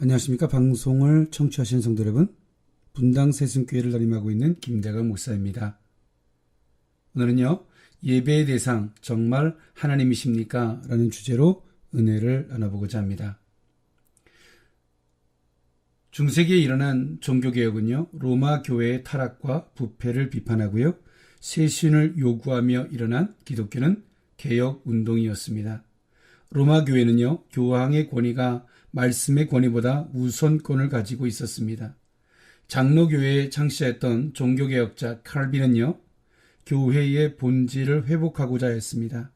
안녕하십니까. 방송을 청취하신 성도 여러분, 분당 새순교회를 담임하고 있는 김대강 목사입니다. 오늘은요, 예배의 대상 정말 하나님이십니까? 라는 주제로 은혜를 나눠보고자 합니다. 중세기에 일어난 종교개혁은요, 로마 교회의 타락과 부패를 비판하고요, 쇄신을 요구하며 일어난 기독교는 개혁운동이었습니다. 로마 교회는요, 교황의 권위가 말씀의 권위보다 우선권을 가지고 있었습니다. 장로교회에 창시했던 종교개혁자 칼빈은요, 교회의 본질을 회복하고자 했습니다.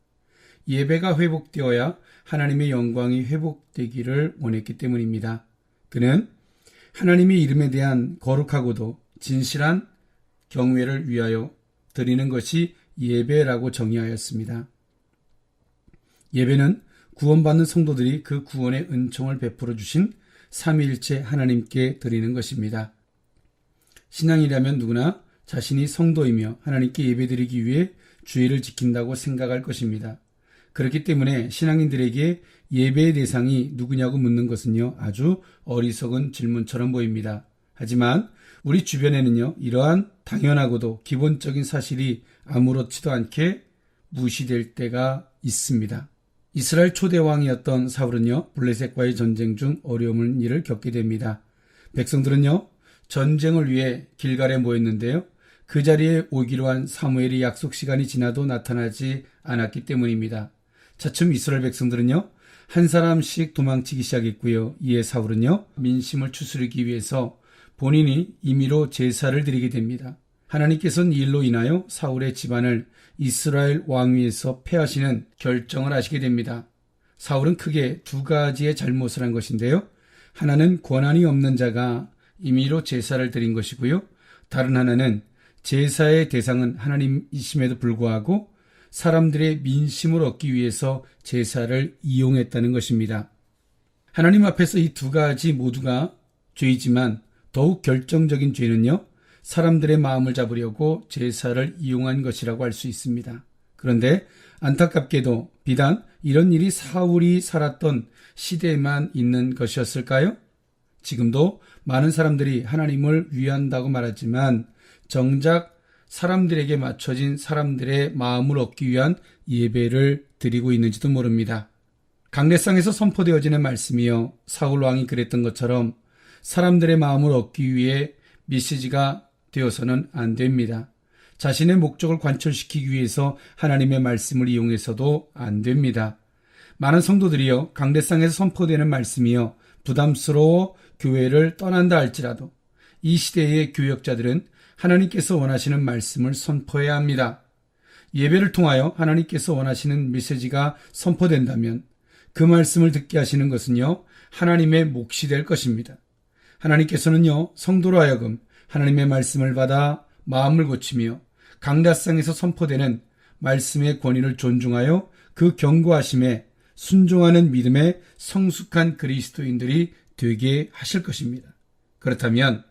예배가 회복되어야 하나님의 영광이 회복되기를 원했기 때문입니다. 그는 하나님의 이름에 대한 거룩하고도 진실한 경외를 위하여 드리는 것이 예배라고 정의하였습니다. 예배는 구원받는 성도들이 그 구원의 은총을 베풀어 주신 삼위일체 하나님께 드리는 것입니다. 신앙이라면 누구나 자신이 성도이며 하나님께 예배드리기 위해 주의를 지킨다고 생각할 것입니다. 그렇기 때문에 신앙인들에게 예배의 대상이 누구냐고 묻는 것은요, 아주 어리석은 질문처럼 보입니다. 하지만 우리 주변에는요, 이러한 당연하고도 기본적인 사실이 아무렇지도 않게 무시될 때가 있습니다. 이스라엘 초대 왕이었던 사울은요, 블레셋과의 전쟁 중 어려운 일을 겪게 됩니다. 백성들은요, 전쟁을 위해 길갈에 모였는데요, 그 자리에 오기로 한 사무엘이 약속 시간이 지나도 나타나지 않았기 때문입니다. 차츰 이스라엘 백성들은요, 한 사람씩 도망치기 시작했고요, 이에 사울은요, 민심을 추스르기 위해서 본인이 임의로 제사를 드리게 됩니다. 하나님께서는 이 일로 인하여 사울의 집안을 이스라엘 왕위에서 패하시는 결정을 하시게 됩니다. 사울은 크게 두 가지의 잘못을 한 것인데요. 하나는 권한이 없는 자가 임의로 제사를 드린 것이고요. 다른 하나는 제사의 대상은 하나님이심에도 불구하고 사람들의 민심을 얻기 위해서 제사를 이용했다는 것입니다. 하나님 앞에서 이 두 가지 모두가 죄이지만 더욱 결정적인 죄는요, 사람들의 마음을 잡으려고 제사를 이용한 것이라고 할 수 있습니다. 그런데 안타깝게도 비단 이런 일이 사울이 살았던 시대에만 있는 것이었을까요? 지금도 많은 사람들이 하나님을 위한다고 말하지만 정작 사람들에게 맞춰진 사람들의 마음을 얻기 위한 예배를 드리고 있는지도 모릅니다. 강례상에서 선포되어지는 말씀이요, 사울 왕이 그랬던 것처럼 사람들의 마음을 얻기 위해 메시지가 되어서는 안 됩니다. 자신의 목적을 관철시키기 위해서 하나님의 말씀을 이용해서도 안 됩니다. 많은 성도들이요, 강례상에서 선포되는 말씀이요, 부담스러워 교회를 떠난다 할지라도 이 시대의 교역자들은 하나님께서 원하시는 말씀을 선포해야 합니다. 예배를 통하여 하나님께서 원하시는 메시지가 선포된다면 그 말씀을 듣게 하시는 것은요, 하나님의 몫이 될 것입니다. 하나님께서는요, 성도로 하여금 하나님의 말씀을 받아 마음을 고치며 강례상에서 선포되는 말씀의 권위를 존중하여 그 경고하심에 순종하는 믿음의 성숙한 그리스도인들이 되게 하실 것입니다. 그렇다면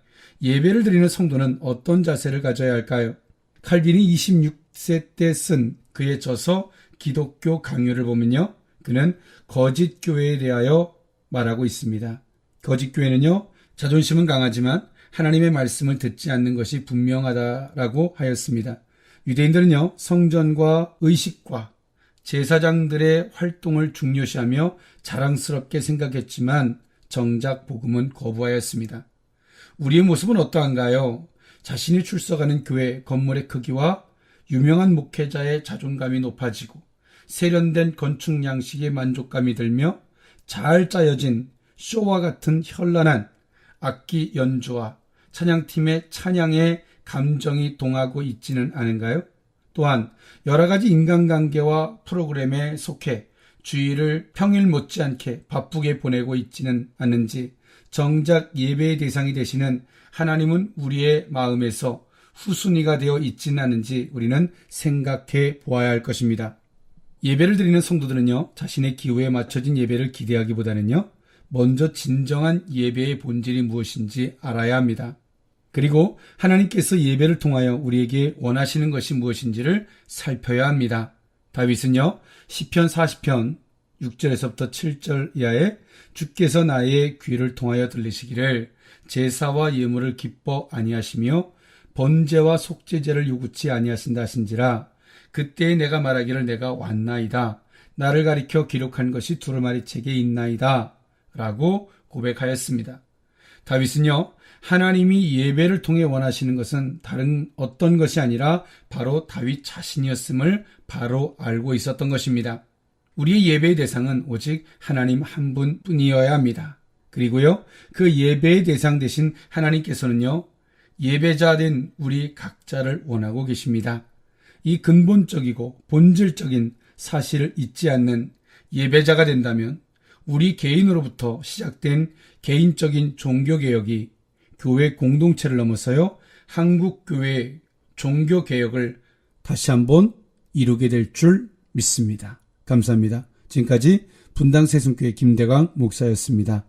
예배를 드리는 성도는 어떤 자세를 가져야 할까요? 칼빈이 26세 때 쓴 그의 저서 기독교 강요를 보면요, 그는 거짓 교회에 대하여 말하고 있습니다. 거짓 교회는요, 자존심은 강하지만 하나님의 말씀을 듣지 않는 것이 분명하다라고 하였습니다. 유대인들은요, 성전과 의식과 제사장들의 활동을 중요시하며 자랑스럽게 생각했지만 정작 복음은 거부하였습니다. 우리의 모습은 어떠한가요? 자신이 출석하는 교회 건물의 크기와 유명한 목회자의 자존감이 높아지고 세련된 건축 양식에 만족감이 들며 잘 짜여진 쇼와 같은 현란한 악기 연주와 찬양팀의 찬양에 감정이 동하고 있지는 않은가요? 또한 여러 가지 인간관계와 프로그램에 속해 주일을 평일 못지않게 바쁘게 보내고 있지는 않는지 정작 예배의 대상이 되시는 하나님은 우리의 마음에서 후순위가 되어 있지는 않은지 우리는 생각해 보아야 할 것입니다. 예배를 드리는 성도들은요, 자신의 기호에 맞춰진 예배를 기대하기보다는요, 먼저 진정한 예배의 본질이 무엇인지 알아야 합니다. 그리고 하나님께서 예배를 통하여 우리에게 원하시는 것이 무엇인지를 살펴야 합니다. 다윗은요, 시편 40편 6절에서부터 7절 이하에 주께서 나의 귀를 통하여 들리시기를 제사와 예물을 기뻐 아니하시며 번제와 속죄제를 요구치 아니하신다 하신지라. 그때 내가 말하기를 내가 왔나이다. 나를 가리켜 기록한 것이 두루마리 책에 있나이다. 라고 고백하였습니다. 다윗은요, 하나님이 예배를 통해 원하시는 것은 다른 어떤 것이 아니라 바로 다윗 자신이었음을 바로 알고 있었던 것입니다. 우리의 예배의 대상은 오직 하나님 한 분뿐이어야 합니다. 그리고요, 그 예배의 대상 대신 하나님께서는요, 예배자 된 우리 각자를 원하고 계십니다. 이 근본적이고 본질적인 사실을 잊지 않는 예배자가 된다면 우리 개인으로부터 시작된 개인적인 종교개혁이 교회 공동체를 넘어서요, 한국교회 종교개혁을 다시 한번 이루게 될 줄 믿습니다. 감사합니다. 지금까지 분당 세순교회 김대광 목사였습니다.